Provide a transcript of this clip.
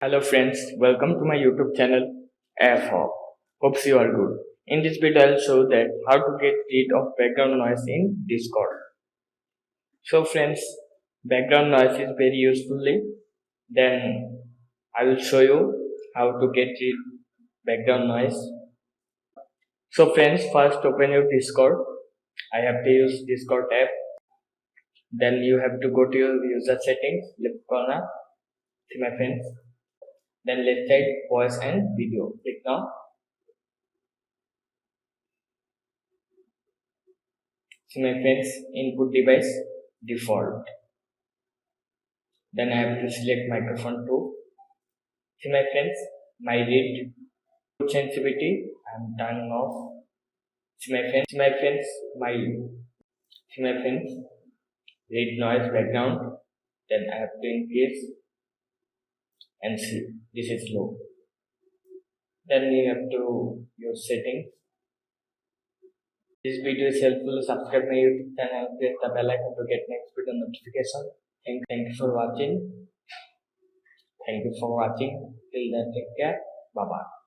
Hello friends, welcome to my YouTube channel AFHawk. Hopes you are good. In this video I'll show that how to get rid of background noise in Discord. So friends, background noise is very usefully. Then I will show you how to get rid background noise. So friends, first open your Discord. I have to use Discord app. Then you have to go to your user settings, left corner. See my friends. Then left side voice and video. Click now. See my friends, input device default. Then I have to select microphone 2. See my friends, my read sensitivity I am turning off. See my friends, read noise background. Then I have to increase and see this is low. Then you have to use settings. This video is helpful. Subscribe my YouTube channel and press the bell icon to get next video notification. Thank you for watching. Thank you for watching. Till then, take care. Bye bye.